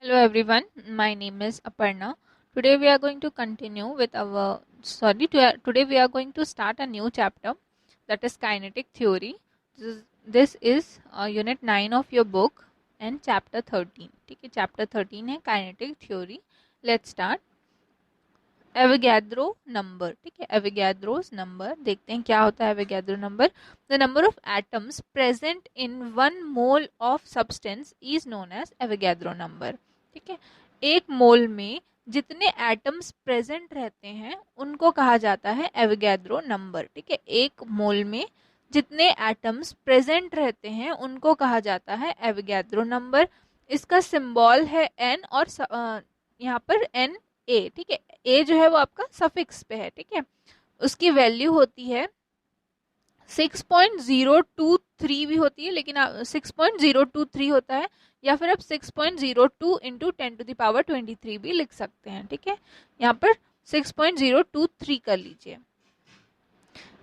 Hello everyone, my name is Aparna. Today we are going to continue with today we are going to start a new chapter, that is kinetic theory. This is unit 9 of your book and chapter 13. ठीक है, chapter 13 है kinetic theory. Let's start. Avogadro number, ठीक है, Avogadro's number देखते हैं क्या होता है Avogadro number. The number of atoms present in 1 mole of substance is known as Avogadro number. ठीक है, एक मोल में जितने एटम्स प्रेजेंट रहते हैं उनको कहा जाता है एवोगैड्रो नंबर. ठीक है, एक मोल में जितने एटम्स प्रेजेंट रहते हैं उनको कहा जाता है एवोगैड्रो नंबर. इसका सिंबल है एन और यहाँ पर एन ए. ठीक है, ए जो है वो आपका सफिक्स पे है. ठीक है, उसकी वैल्यू होती है 6.023 भी होती है, लेकिन 6.023 होता है, या फिर आप 6.02 इंटू 10⁻23 भी लिख सकते हैं. ठीक है, यहाँ पर 6.023 कर लीजिए.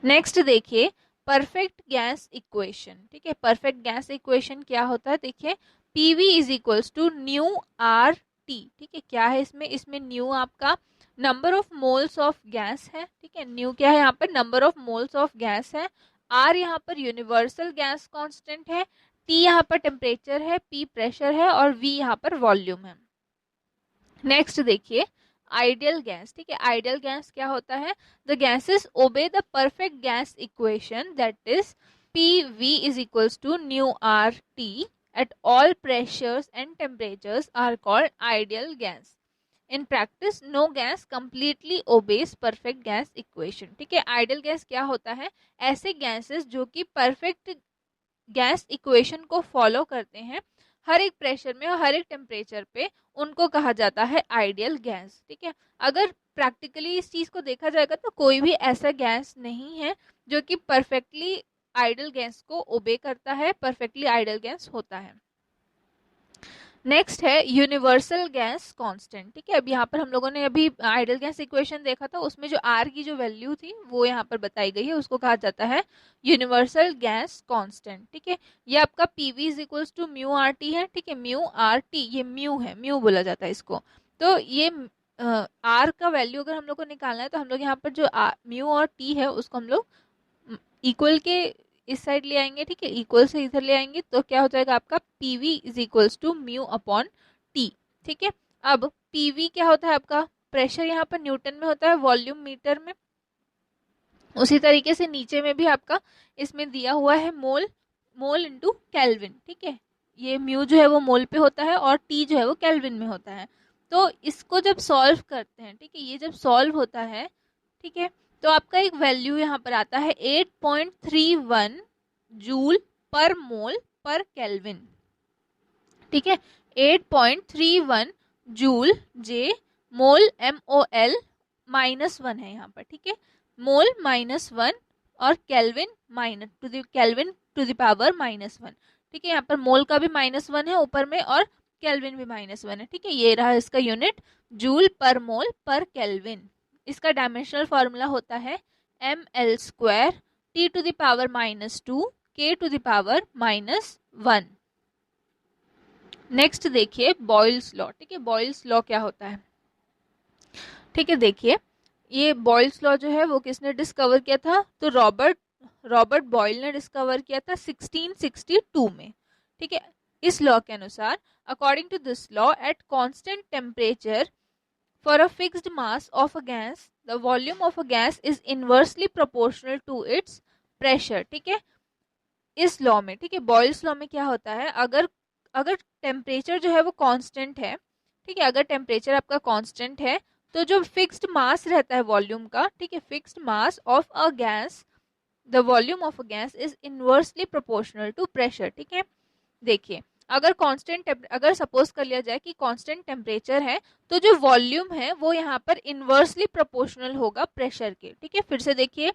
नेक्स्ट देखिए परफेक्ट गैस इक्वेशन. ठीक है, परफेक्ट गैस इक्वेशन क्या होता है, देखिए PV is equals to nu R T. ठीक है, क्या है इसमें न्यू आपका number of moles of gas है. ठीक है, न्यू क्या है यहाँ पर, number of moles of gas है. आर यहाँ पर यूनिवर्सल गैस कांस्टेंट है. टी यहाँ पर टेम्परेचर है. पी प्रेशर है. और वी यहाँ पर वॉल्यूम है. नेक्स्ट देखिए आइडियल गैस. ठीक है, आइडियल गैस क्या होता है, the gases obey the perfect gas equation, that is P V is equals to nu R T at all pressures and temperatures are called ideal gas. In practice, no gas completely obeys perfect gas equation. ठीक है, ideal gas क्या होता है, ऐसे gases जो कि perfect gas equation को follow करते हैं हर एक प्रेशर में और हर एक टेम्परेचर पे, उनको कहा जाता है आइडियल गैस. ठीक है, अगर प्रैक्टिकली इस चीज को देखा जाएगा तो कोई भी ऐसा गैस नहीं है जो कि परफेक्टली आइडियल गैस को ओबे करता है, परफेक्टली आइडियल गैस होता है. नेक्स्ट है यूनिवर्सल गैस कांस्टेंट. ठीक है, अब यहाँ पर हम लोगों ने अभी आइडियल गैस इक्वेशन देखा था, उसमें जो आर की जो वैल्यू थी वो यहाँ पर बताई गई है, उसको कहा जाता है यूनिवर्सल गैस कांस्टेंट. ठीक है, ये आपका PV is equals to mu R T है. ठीक है, म्यू आर टी, ये म्यू है, म्यू बोला जाता है इसको. तो ये आर का वैल्यू अगर हम लोग को निकालना है तो हम लोग यहाँ पर जो म्यू और टी है उसको हम लोग इक्वल के इस साइड ले आएंगे. ठीक है, इक्वल से इधर ले आएंगे तो क्या हो जाएगा आपका PV is equals to mu upon T. ठीक है, अब पीवी क्या होता है आपका, प्रेशर यहाँ पर न्यूटन में होता है, वॉल्यूम मीटर में. उसी तरीके से नीचे में भी आपका इसमें दिया हुआ है मोल, मोल इंटू केल्विन. ठीक है, ये म्यू जो है वो मोल पे होता है और टी जो है वो केल्विन में होता है. तो इसको जब सॉल्व करते हैं, ठीक है, ये जब सॉल्व होता है, ठीक है, तो आपका एक वैल्यू यहाँ पर आता है 8.31 जूल पर मोल पर केल्विन. ठीक है, 8.31 जूल जे मोल MOL -1 है यहाँ पर. ठीक है, मोल -1 और kelvin kelvin to the power -1. ठीक है, यहाँ पर मोल का भी -1 है ऊपर में और केल्विन भी -1 है. ठीक है, ये रहा इसका यूनिट जूल पर मोल पर केल्विन. इसका डायमेंशनल फॉर्मूला होता है ml² T to the power -2 K to the power -1. Next देखिए बॉयल्स लॉ. ठीक है, बॉयल्स लॉ क्या होता है, ठीक है, देखिए ये बॉयल्स लॉ जो है वो किसने डिस्कवर किया था, तो रॉबर्ट बॉयल ने डिस्कवर किया था 1662 में. ठीक है, इस लॉ के अनुसार according to this law at constant temperature for a fixed mass of a gas the volume of a gas is inversely proportional to its pressure. ठीक है, इस लॉ में, ठीक है, बॉयल्स लॉ में क्या होता है, अगर अगर टेम्परेचर जो है वो कांस्टेंट है, ठीक है, अगर टेम्परेचर आपका कांस्टेंट है तो जो फिक्स्ड मास रहता है वॉल्यूम का, ठीक है, fixed mass of a gas, the volume of a gas is inversely proportional to pressure. ठीक है, देखिए अगर कांस्टेंट, अगर सपोज कर लिया जाए कि कांस्टेंट टेम्परेचर है तो जो वॉल्यूम है वो यहाँ पर इनवर्सली प्रोपोर्शनल होगा प्रेशर के. ठीक है, फिर से देखिए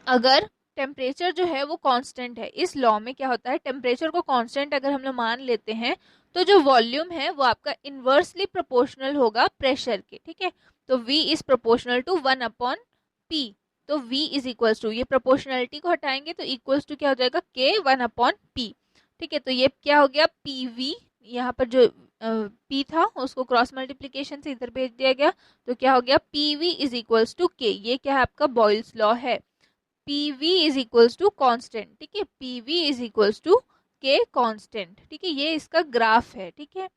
अगर टेम्परेचर जो है वो कांस्टेंट है, इस लॉ में क्या होता है, टेम्परेचर को कांस्टेंट अगर हम लोग मान लेते हैं तो जो वॉल्यूम है वो आपका इनवर्सली प्रोपोर्शनल होगा प्रेशर के. ठीक है, तो V is proportional to 1/P. तो V इज इक्वल्स टू, ये प्रोपोर्शनलिटी को हटाएंगे तो इक्वल्स टू क्या हो जाएगा K 1/P. ठीक है, तो ये क्या हो गया PV, यहाँ पर जो P था उसको क्रॉस मल्टीप्लीकेशन से इधर भेज दिया गया, तो क्या हो गया, PV is equals to K। ये क्या है, आपका बॉयल्स लॉ है। PV is equals to constant, ठीक है, PV is equals to K constant, ठीक है। ये इसका ग्राफ है, ठीक है।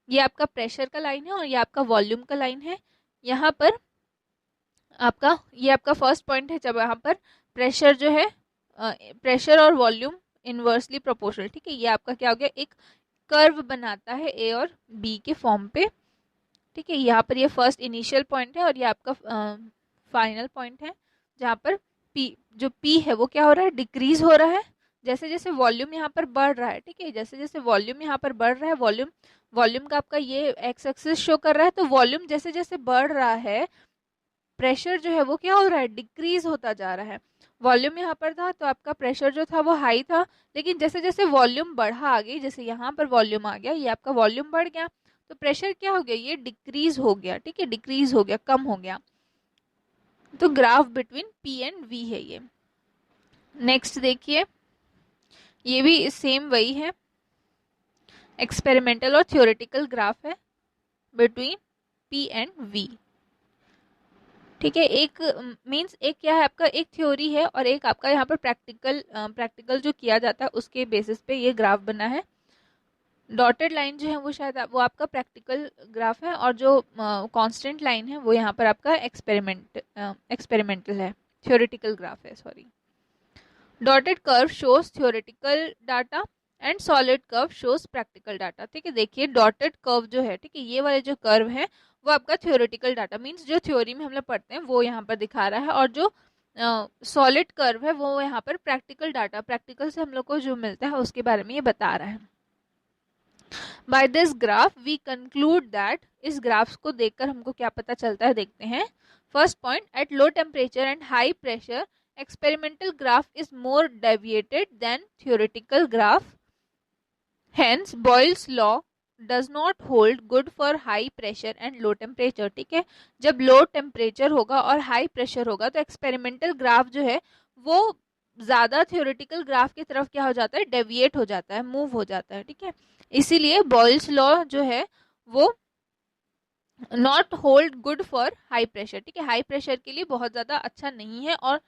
ये आपका प्रेशर का लाइन है और ये आपका वॉल्यूम का लाइन है। यहाँ पर आपका ये आपका फर्स्ट पॉइंट है, जब यहाँ पर प्रेशर जो है, प्रेशर और वॉल्यूम इनवर्सली प्रोपोर्शनल, ठीक है। ये आपका क्या हो गया, एक कर्व बनाता है A और B के फॉर्म पे, ठीक है। यहाँ पर ये फर्स्ट इनिशियल पॉइंट है और ये आपका फाइनल पॉइंट है, जहाँ पर जो P है वो क्या हो रहा है, डिक्रीज हो रहा है जैसे जैसे वॉल्यूम यहाँ पर बढ़ रहा है, ठीक है। जैसे जैसे वॉल्यूम यहाँ पर बढ़ रहा है, वॉल्यूम का आपका ये एक्स एक्सिस शो कर रहा है, तो वॉल्यूम जैसे जैसे बढ़ रहा है, प्रेशर जो है वो क्या हो रहा है, डिक्रीज होता जा रहा है। वॉल्यूम यहाँ पर था तो आपका प्रेशर जो था वो हाई था, लेकिन जैसे जैसे वॉल्यूम बढ़ा आगे, जैसे यहाँ पर वॉल्यूम आ गया, ये आपका वॉल्यूम बढ़ गया, तो प्रेशर क्या हो गया, ये डिक्रीज हो गया, ठीक है, डिक्रीज हो गया, कम हो गया। तो graph between P and V है ये। नेक्स्ट देखिए, ये भी सेम वही है, एक्सपेरिमेंटल और थ्योरेटिकल ग्राफ है बिटवीन P एंड V, ठीक है। एक मींस एक क्या है आपका, एक थ्योरी है और एक आपका यहाँ पर प्रैक्टिकल जो किया जाता है उसके बेसिस पे ये ग्राफ बना है। डॉटेड लाइन जो है वो शायद वो आपका प्रैक्टिकल ग्राफ है, और जो कांस्टेंट लाइन है वो यहाँ पर आपका एक्सपेरिमेंटल है, थ्योरेटिकल ग्राफ है, sorry. Dotted curve shows theoretical data and solid curve shows practical data, ठीक है। देखिए डॉटेड कर्व जो है, ठीक है, ये वाले जो कर्व है वो आपका थ्योरेटिकल डाटा मींस जो थ्योरी में हम लोग पढ़ते हैं वो यहाँ पर दिखा रहा है, और जो सॉलिड कर्व है वो यहाँ पर प्रैक्टिकल डाटा, प्रैक्टिकल से हम लोग को जो मिलता है उसके बारे में ये बता रहा है। By this graph we conclude that, इस ग्राफ को देखकर हमको क्या पता चलता है, देखते हैं। First point, at low temperature and high pressure experimental graph is more deviated than theoretical graph. Hence Boyle's law does not hold good for high pressure and low temperature, ठीक है। जब लो टेम्परेचर होगा और high pressure होगा तो experimental graph जो है वो ज्यादा थ्योरेटिकल ग्राफ की तरफ क्या हो जाता है, डेविएट हो जाता है, मूव हो जाता है, ठीक है। इसीलिए बॉयल्स लॉ जो है वो not hold good for high pressure, ठीक है। हाई प्रेशर के लिए बहुत ज्यादा अच्छा नहीं है और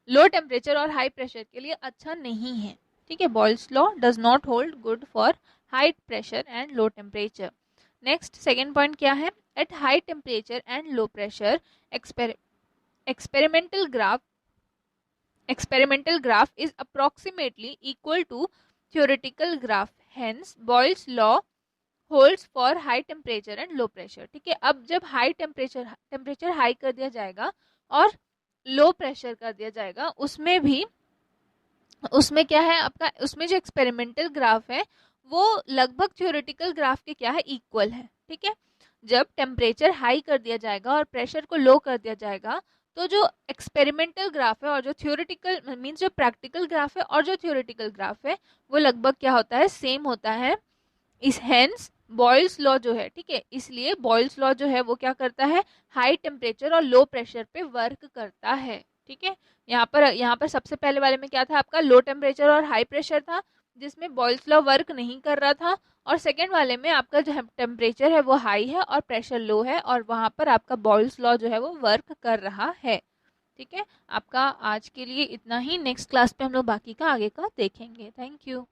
लो टेम्परेचर और हाई प्रेशर के लिए अच्छा नहीं है, ठीक है। Boyle's law does not hold good for high pressure and low temperature. Next second point क्या है, at high temperature and low pressure experimental graph is approximately equal to theoretical graph, hence Boyle's law holds for high temperature and low pressure, ठीक है। अब जब high temperature high कर दिया जाएगा और लो प्रेशर कर दिया जाएगा, उसमें क्या है आपका, उसमें जो एक्सपेरिमेंटल ग्राफ है वो लगभग थ्योरेटिकल ग्राफ के क्या है, इक्वल है, ठीक है। जब टेम्परेचर हाई कर दिया जाएगा और प्रेशर को लो कर दिया जाएगा तो जो एक्सपेरिमेंटल ग्राफ है और जो थ्योरेटिकल मींस जो प्रैक्टिकल ग्राफ है और जो थ्योरेटिकल ग्राफ है वो लगभग क्या होता है, सेम होता है। इस हेंस बॉयल्स लॉ जो है, ठीक है, इसलिए बॉयल्स लॉ जो है वो क्या करता है, हाई टेम्परेचर और लो प्रेशर पे वर्क करता है, ठीक है। यहाँ पर सबसे पहले वाले में क्या था आपका, लो टेम्परेचर और हाई प्रेशर था जिसमें बॉयल्स लॉ वर्क नहीं कर रहा था, और सेकेंड वाले में आपका जो टेम्परेचर है वो हाई है और प्रेशर लो है और वहां पर आपका बॉयल्स लॉ जो है वो वर्क कर रहा है, ठीक है। आपका आज के लिए इतना ही, नेक्स्ट क्लास पे हम लोग बाकी का आगे का देखेंगे। Thank you.